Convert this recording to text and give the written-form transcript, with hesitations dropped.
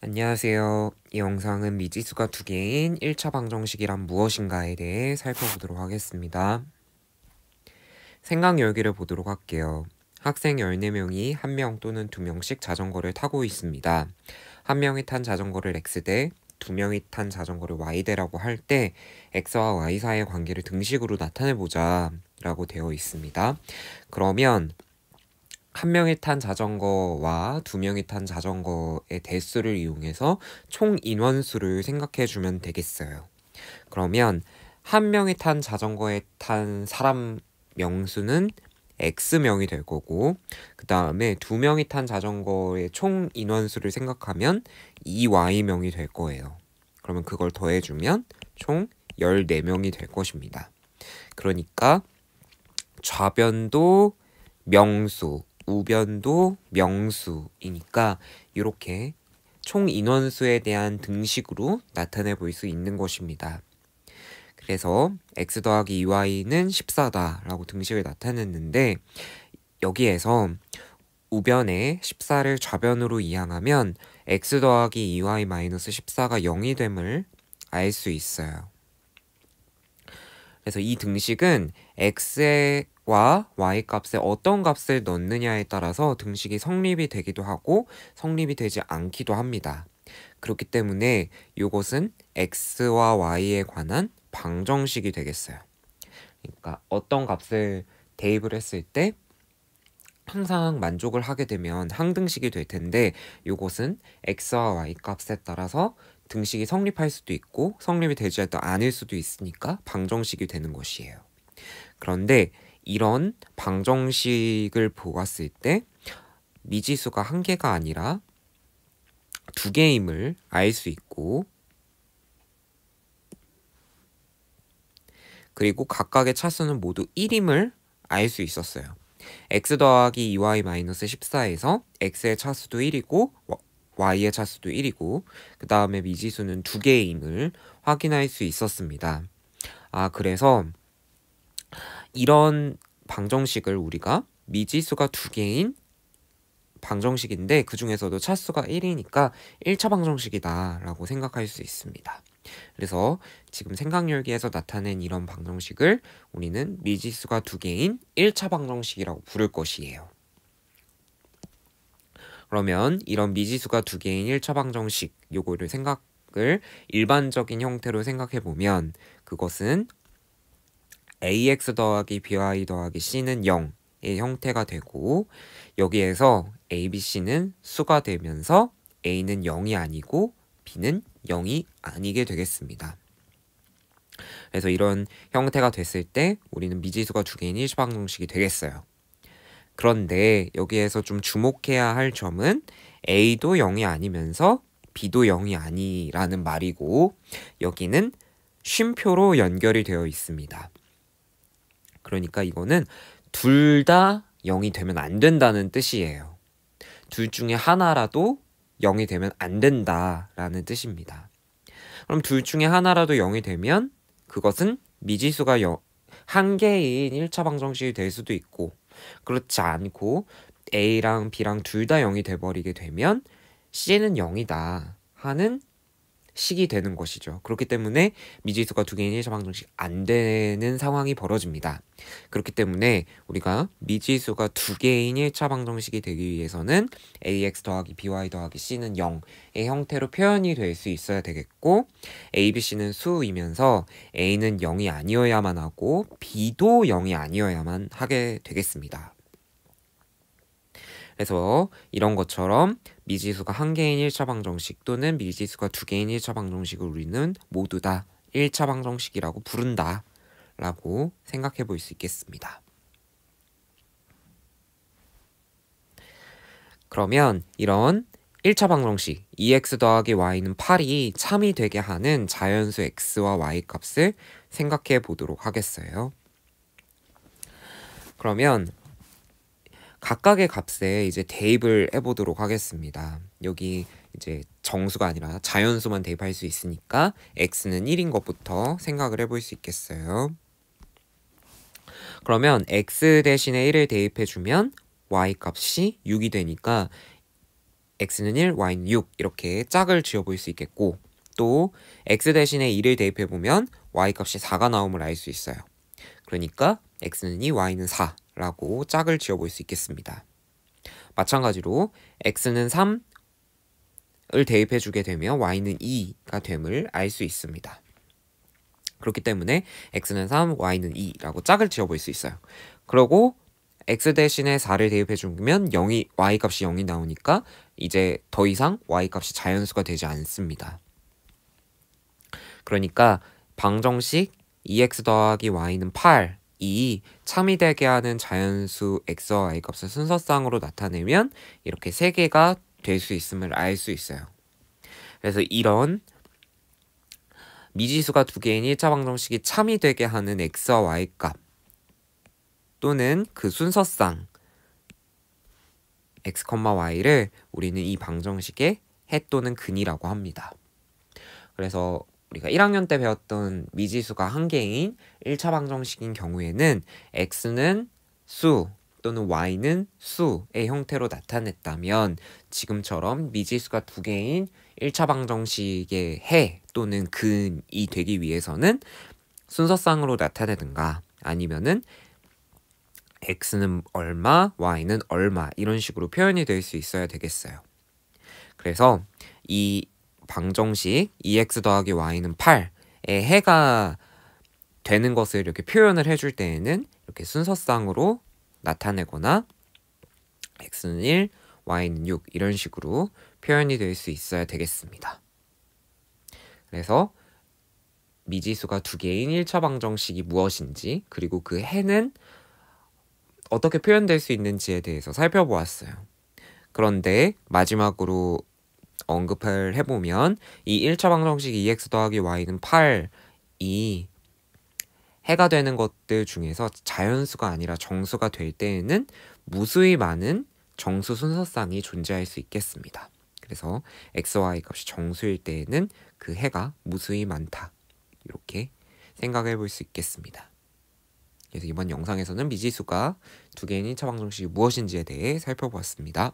안녕하세요. 이 영상은 미지수가 두 개인 1차 방정식이란 무엇인가에 대해 살펴보도록 하겠습니다. 생각 열기를 보도록 할게요. 학생 14명이 1명 또는 2명씩 자전거를 타고 있습니다. 한 명이 탄 자전거를 X대, 2명이 탄 자전거를 Y대라고 할 때 X와 Y 사이의 관계를 등식으로 나타내보자 라고 되어 있습니다. 그러면 한 명이 탄 자전거와 2명이 탄 자전거의 대수를 이용해서 총 인원수를 생각해 주면 되겠어요. 그러면 한 명이 탄 자전거에 탄 사람 명수는 X명이 될 거고, 그 다음에 2명이 탄 자전거의 총 인원수를 생각하면 2Y명이 될 거예요. 그러면 그걸 더해주면 총 14명이 될 것입니다. 그러니까 좌변도 명수, 우변도 명수이니까 이렇게 총 인원수에 대한 등식으로 나타내 볼 수 있는 것입니다. 그래서 x 더하기 2y는 14다 라고 등식을 나타냈는데, 여기에서 우변에 14를 좌변으로 이항하면 x 더하기 2y 마이너스 14가 0이 됨을 알 수 있어요. 그래서 이 등식은 x와 y 값에 어떤 값을 넣느냐에 따라서 등식이 성립이 되기도 하고 성립이 되지 않기도 합니다. 그렇기 때문에 이것은 x와 y에 관한 방정식이 되겠어요. 그러니까 어떤 값을 대입을 했을 때 항상 만족을 하게 되면 항등식이 될 텐데, 이것은 x와 y 값에 따라서 등식이 성립할 수도 있고 성립이 되지 않을 수도 있으니까 방정식이 되는 것이에요. 그런데 이런 방정식을 보았을 때 미지수가 한 개가 아니라 두 개임을 알 수 있고, 그리고 각각의 차수는 모두 1임을 알 수 있었어요. x 더하기 2y 마이너스 14에서 x의 차수도 1이고 y의 차수도 1이고 그 다음에 미지수는 두 개임을 확인할 수 있었습니다. 그래서 이런 방정식을 우리가 미지수가 두 개인 방정식인데 그 중에서도 차수가 1이니까 1차 방정식이다 라고 생각할 수 있습니다. 그래서 지금 생각열기에서 나타낸 이런 방정식을 우리는 미지수가 두 개인 1차 방정식이라고 부를 것이에요. 그러면 이런 미지수가 두 개인 1차 방정식 요거를 생각을 일반적인 형태로 생각해 보면 그것은 ax 더하기 by 더하기 c는 0의 형태가 되고, 여기에서 a, b, c는 수가 되면서 a는 0이 아니고 b는 0이 아니게 되겠습니다. 그래서 이런 형태가 됐을 때 우리는 미지수가 두 개인 1차 방정식이 되겠어요. 그런데 여기에서 좀 주목해야 할 점은 a도 0이 아니면서 b도 0이 아니라는 말이고, 여기는 쉼표로 연결이 되어 있습니다. 그러니까 이거는 둘 다 0이 되면 안 된다는 뜻이에요. 둘 중에 하나라도 0이 되면 안 된다라는 뜻입니다. 그럼 둘 중에 하나라도 0이 되면 그것은 미지수가 한 개인 1차 방정식이 될 수도 있고, 그렇지 않고 A랑 B랑 둘 다 0이 돼버리게 되면 C는 0이다 하는 식이 되는 것이죠. 그렇기 때문에 미지수가 두 개인 1차 방정식 안 되는 상황이 벌어집니다. 그렇기 때문에 우리가 미지수가 두 개인 1차 방정식이 되기 위해서는 ax 더하기 by 더하기 c는 0의 형태로 표현이 될 수 있어야 되겠고, a, b, c는 수이면서 a는 0이 아니어야만 하고 b도 0이 아니어야만 하게 되겠습니다. 그래서 이런 것처럼 미지수가 한 개인 1차 방정식 또는 미지수가 두 개인 1차 방정식을 우리는 모두 다 1차 방정식이라고 부른다 라고 생각해 볼 수 있겠습니다. 그러면 이런 1차 방정식 2x 더하기 y는 8이 참이 되게 하는 자연수 x와 y 값을 생각해 보도록 하겠어요. 그러면 각각의 값에 이제 대입을 해보도록 하겠습니다. 여기 이제 정수가 아니라 자연수만 대입할 수 있으니까 x는 1인 것부터 생각을 해볼 수 있겠어요. 그러면 x 대신에 1을 대입해주면 y 값이 6이 되니까 x는 1, y는 6 이렇게 짝을 지어볼 수 있겠고, 또 x 대신에 2를 대입해보면 y 값이 4가 나옴을 알 수 있어요. 그러니까 x는 2, y는 4라고 짝을 지어볼 수 있겠습니다. 마찬가지로 x는 3을 대입해주게 되면 y는 2가 됨을 알 수 있습니다. 그렇기 때문에 x는 3, y는 2라고 짝을 지어볼 수 있어요. 그리고 x 대신에 4를 대입해주면 y 값이 0이 나오니까 이제 더 이상 y 값이 자연수가 되지 않습니다. 그러니까 방정식 2x 더하기 y는 8이 참이 되게 하는 자연수 x와 y 값을 순서쌍으로 나타내면 이렇게 3개가 될 수 있음을 알 수 있어요. 그래서 이런 미지수가 2개인 1차 방정식이 참이 되게 하는 x와 y 값 또는 그 순서쌍 x, y를 우리는 이 방정식의 해 또는 근이라고 합니다. 그래서 우리가 1학년 때 배웠던 미지수가 한 개인 1차 방정식인 경우에는 x는 수 또는 y는 수의 형태로 나타냈다면, 지금처럼 미지수가 2개인 1차 방정식의 해 또는 근이 되기 위해서는 순서쌍으로 나타내든가 아니면은 x는 얼마, y는 얼마 이런 식으로 표현이 될 수 있어야 되겠어요. 그래서 이 방정식 2x 더하기 y는 8의 해가 되는 것을 이렇게 표현을 해줄 때에는 이렇게 순서쌍으로 나타내거나 x는 1, y는 6 이런 식으로 표현이 될 수 있어야 되겠습니다. 그래서 미지수가 2개인 1차 방정식이 무엇인지, 그리고 그 해는 어떻게 표현될 수 있는지에 대해서 살펴보았어요. 그런데 마지막으로 언급을 해보면 이 1차 방정식 2x 더하기 y는 8이 해가 되는 것들 중에서 자연수가 아니라 정수가 될 때에는 무수히 많은 정수 순서쌍이 존재할 수 있겠습니다. 그래서 x, y 값이 정수일 때에는 그 해가 무수히 많다, 이렇게 생각해 볼 수 있겠습니다. 그래서 이번 영상에서는 미지수가 2개인 1차 방정식이 무엇인지에 대해 살펴보았습니다.